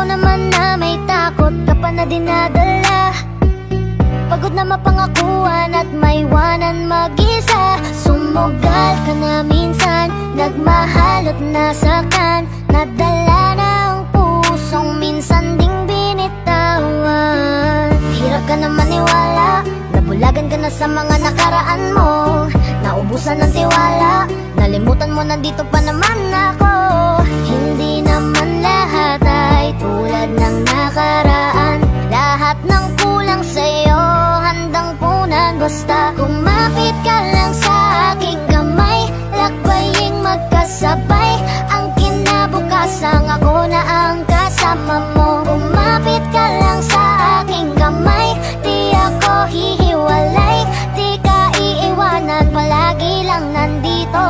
naman na may takot ka pa na dinadala. Pagod na mapangakuan at maiwanan mag-isa. Sumugal ka na minsan, nagmahal at nasaktan. Nadala na ang pusong minsan ding binitawan. Hirap ka na maniwala, nabulagan ka na sa mga nakaraan mo. Naubusan ng tiwala, nalimutan mo nandito pa naman ako. Hindi naman lahat ay tulad ng nakaraan. Lahat ng kulang sa'yo, handang punan. Basta kumapit ka lang sa aking kamay, lakbaying magkasabay. Ang kinabukasan ako na ang kasama mo. Kumapit ka lang sa aking kamay, di ako hihiwalay. Di ka iiwanan, palagi lang nandito.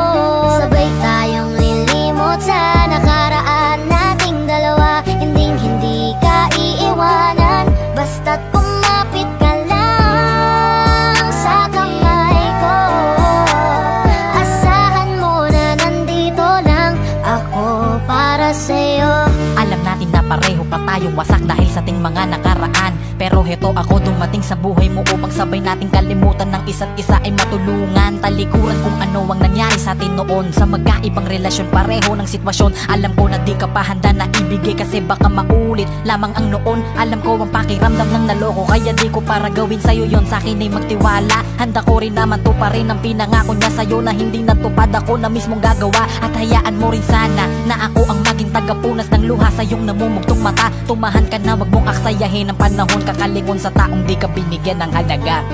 Sabay tayong lilimot sa nakaraan nating dalawa. Hindi ka iiwanan, basta't kumapit ka lang sa kamay ko. Asahan mo na nandito lang ako para sa'yo. Alam natin na pareho pa tayong wasak dahil sa ating mga nakaraan. Pero heto ako dumating sa buhay mo upang sabay nating kalimutan ng isa't isa ay matulungan. Talikuran kung ano ang nangyari sa atin noon. Sa magkaibang relasyon, pareho ng sitwasyon. Alam ko na di ka pa handa na ibigay kasi baka maulit lamang ang noon. Alam ko ang pakiramdam ng naloko, kaya di ko para gawin sa'yo yon. Sa akin ay magtiwala, handa ko rin naman to pa rin ang pinangako niya sa'yo na hindi natupad ako na mismong gagawa. At hayaan mo rin sana na ako ang maging tagapunas ng luha sa iyong namumugtong mata. Tumahan ka na, wag mong aksayahin ang panahon. Kakalingon sa taong di ka binigyan ng halaga.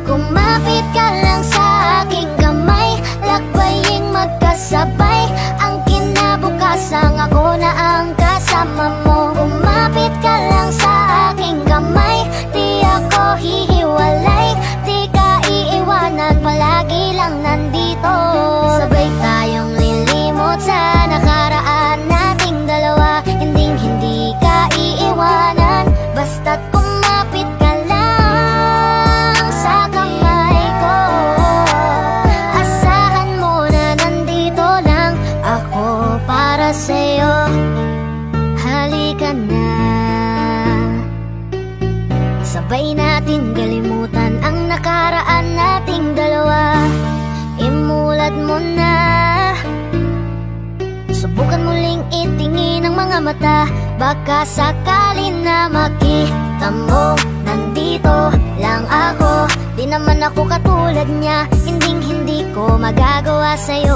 Kumapit ka lang sa aking kamay, lakbaying magkasabay. Ang kinabukasan ako na ang kasama mo. Kumapit ka lang sa aking kamay, di ako hihiwalay. Di ka iiwanan, palagi lang nandito. Sabay tayong lilimot sa nakaraan nating dalawa. Hindi ka iiwanan, basta't kumapit ka lang sa kamay ko. Asahan mo na nandito lang ako para sa'yo. Halika na, sabay natin kalimutan ang nakaraan nating dalawa. Imulat mo na, subukan muling itingin ang mga mata. Baka sakali na makita mo, nandito lang ako. Di naman ako katulad niya, hindi ko magagawa sa'yo.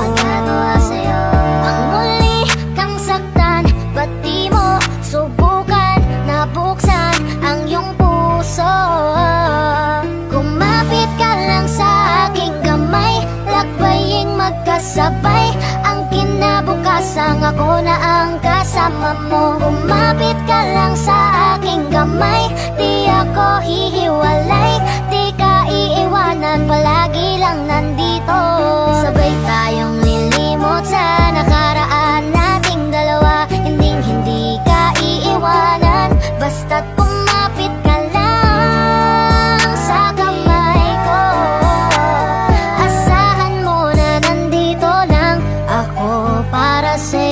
Ang muli kang saktan, ba't di mo subukan na buksan ang iyong puso? Kumapit ka lang sa aking kamay, lakbaying magkasabay. Ang kinabukasan ako na ang kasama mo. Kumapit ka lang sa aking kamay, di ako hihiwalay. Di ka iiwanan, palagi lang nandito. Sabay tayong lilimot sa nakaraan nating dalawa. Hindi ka iiwanan, basta't kumapit ka lang sa kamay ko. Asahan mo na nandito lang ako para sa'yo.